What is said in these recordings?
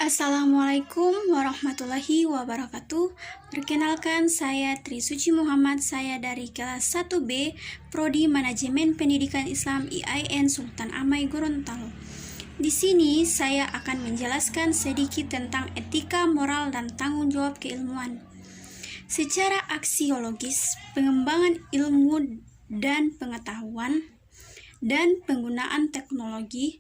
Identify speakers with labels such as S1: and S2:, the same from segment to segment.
S1: Assalamualaikum warahmatullahi wabarakatuh. Perkenalkan, saya Trisuci Muhammad. Saya dari kelas 1B Prodi Manajemen Pendidikan Islam IAIN Sultan Amai Gorontalo. Di sini saya akan menjelaskan sedikit tentang etika, moral, dan tanggung jawab keilmuan. Secara aksiologis, pengembangan ilmu dan pengetahuan dan penggunaan teknologi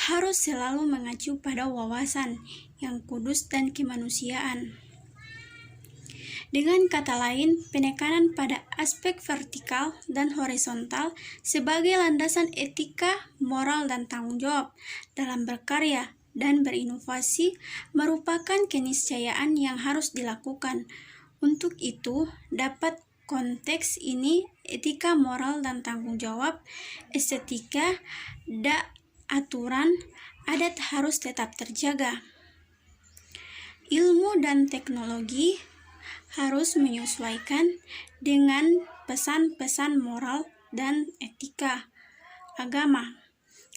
S1: harus selalu mengacu pada wawasan yang kudus dan kemanusiaan. Dengan kata lain, penekanan pada aspek vertikal dan horizontal sebagai landasan etika, moral, dan tanggung jawab dalam berkarya dan berinovasi merupakan keniscayaan yang harus dilakukan. Untuk itu, dapat konteks ini etika, moral, dan tanggung jawab, estetika, aturan, adat harus tetap terjaga. Ilmu dan teknologi harus menyesuaikan dengan pesan-pesan moral dan etika agama.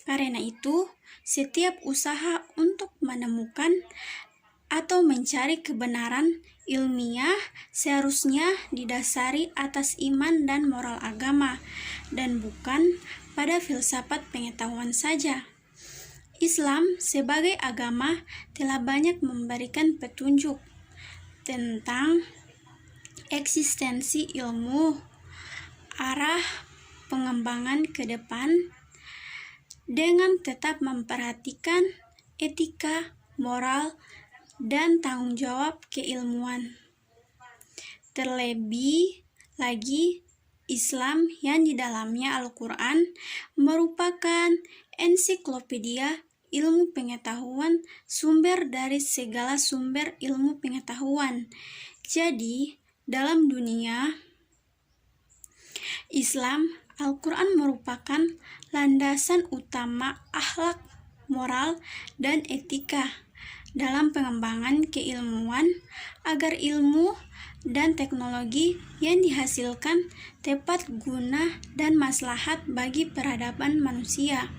S1: Karena itu, setiap usaha untuk menemukan atau mencari kebenaran ilmiah seharusnya didasari atas iman dan moral agama dan bukan pada filsafat pengetahuan saja. Islam sebagai agama telah banyak memberikan petunjuk tentang eksistensi ilmu, arah pengembangan ke depan dengan tetap memperhatikan etika, moral, dan tanggung jawab keilmuan. Terlebih lagi, Islam yang di dalamnya Al-Quran merupakan ensiklopedia ilmu pengetahuan, sumber dari segala sumber ilmu pengetahuan. Jadi, dalam dunia Islam, Al-Quran merupakan landasan utama akhlak, moral, dan etika dalam pengembangan keilmuan agar ilmu dan teknologi yang dihasilkan tepat guna dan maslahat bagi peradaban manusia.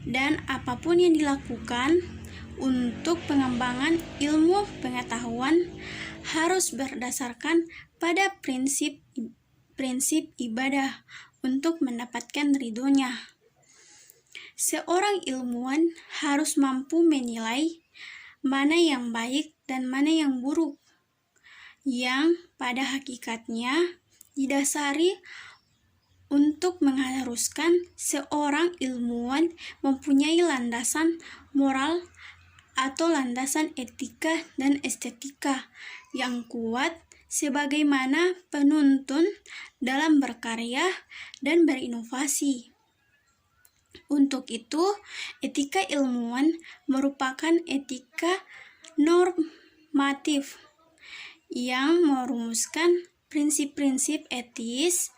S1: Dan apapun yang dilakukan untuk pengembangan ilmu pengetahuan harus berdasarkan pada prinsip ibadah untuk mendapatkan ridhonya. Seorang ilmuwan harus mampu menilai mana yang baik dan mana yang buruk, yang pada hakikatnya didasari untuk mengharuskan seorang ilmuwan mempunyai landasan moral atau landasan etika dan estetika yang kuat sebagaimana penuntun dalam berkarya dan berinovasi. Untuk itu, etika ilmuwan merupakan etika normatif yang merumuskan prinsip-prinsip etis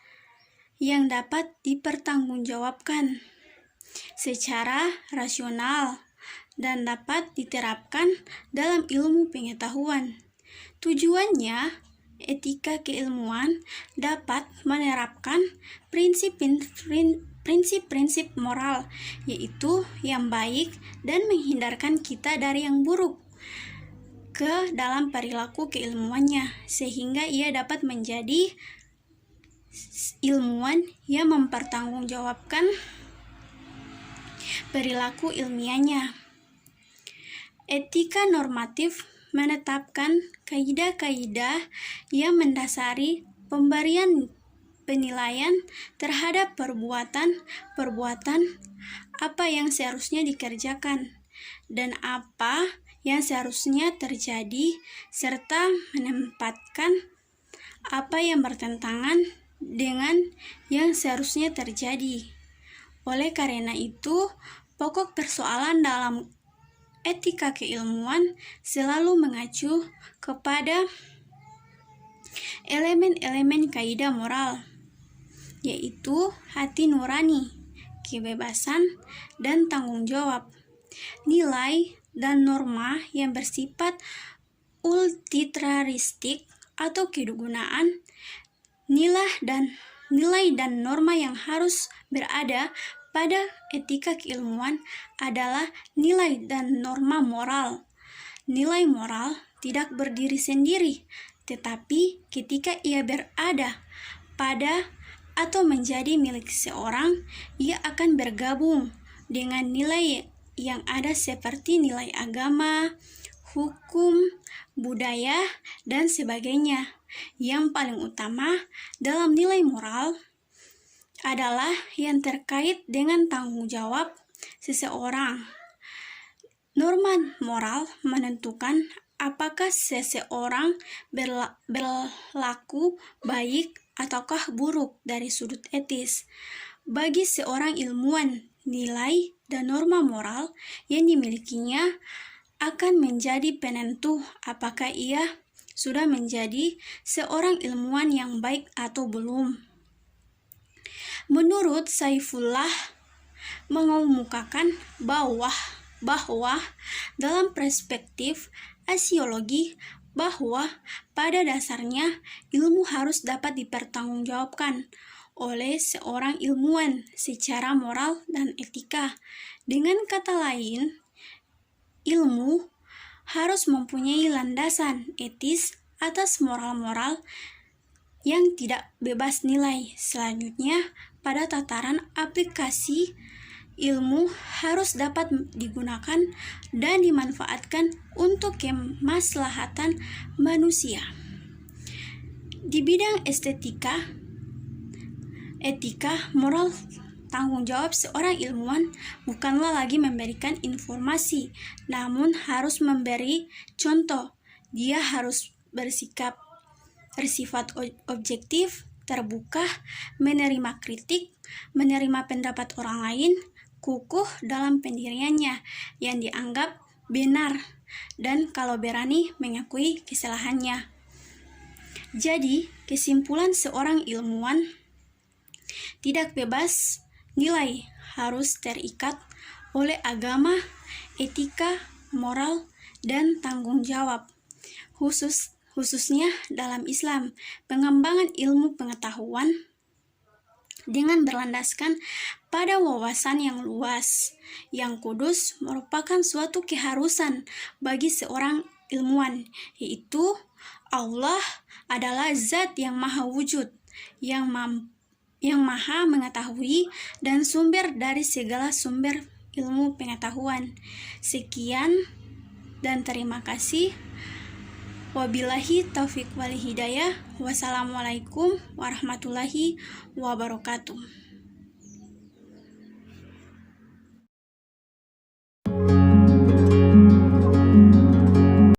S1: yang dapat dipertanggungjawabkan secara rasional dan dapat diterapkan dalam ilmu pengetahuan. Tujuannya, etika keilmuan dapat menerapkan prinsip-prinsip moral, yaitu yang baik dan menghindarkan kita dari yang buruk ke dalam perilaku keilmuannya, sehingga ia dapat menjadi ilmuwan yang mempertanggungjawabkan perilaku ilmiahnya. Etika normatif menetapkan kaidah-kaidah yang mendasari pemberian penilaian terhadap perbuatan apa yang seharusnya dikerjakan dan apa yang seharusnya terjadi, serta menempatkan apa yang bertentangan dengan yang seharusnya terjadi. Oleh karena itu, pokok persoalan dalam etika keilmuan selalu mengacu kepada elemen-elemen kaidah moral, yaitu hati nurani, kebebasan, dan tanggung jawab, nilai dan norma yang bersifat utilitaristik atau kegunaan, nilai dan norma yang harus berada pada etika keilmuan adalah nilai dan norma moral, Nilai moral tidak berdiri sendiri, tetapi ketika ia berada pada atau menjadi milik seorang, ia akan bergabung dengan nilai yang ada seperti nilai agama, hukum, budaya, dan sebagainya. Yang paling utama dalam nilai moral adalah yang terkait dengan tanggung jawab seseorang. Norma moral menentukan apakah seseorang berlaku baik ataukah buruk dari sudut etis. Bagi seorang ilmuwan, nilai dan norma moral yang dimilikinya akan menjadi penentu apakah ia sudah menjadi seorang ilmuwan yang baik atau belum. Menurut Saifullah mengemukakan bahwa dalam perspektif asiologi bahwa pada dasarnya ilmu harus dapat dipertanggungjawabkan oleh seorang ilmuwan secara moral dan etika. Dengan kata lain, ilmu harus mempunyai landasan etis atas moral-moral yang tidak bebas nilai. Selanjutnya, pada tataran aplikasi, ilmu harus dapat digunakan dan dimanfaatkan untuk kemaslahatan manusia. Di bidang etika, moral, tanggung jawab seorang ilmuwan bukanlah lagi memberikan informasi, namun harus memberi contoh. Dia harus bersifat objektif, terbuka, menerima kritik, menerima pendapat orang lain, kukuh dalam pendiriannya yang dianggap benar, dan kalau berani mengakui kesalahannya. Jadi, kesimpulan seorang ilmuwan tidak bebas nilai, harus terikat oleh agama, etika, moral, dan tanggung jawab. Khususnya dalam Islam, pengembangan ilmu pengetahuan dengan berlandaskan pada wawasan yang luas, yang kudus merupakan suatu keharusan bagi seorang ilmuwan, yaitu Allah adalah zat yang maha wujud, yang maha mengetahui dan sumber dari segala sumber ilmu pengetahuan. Sekian dan terima kasih. Wabillahi taufiq wal hidayah. Wassalamualaikum warahmatullahi wabarakatuh.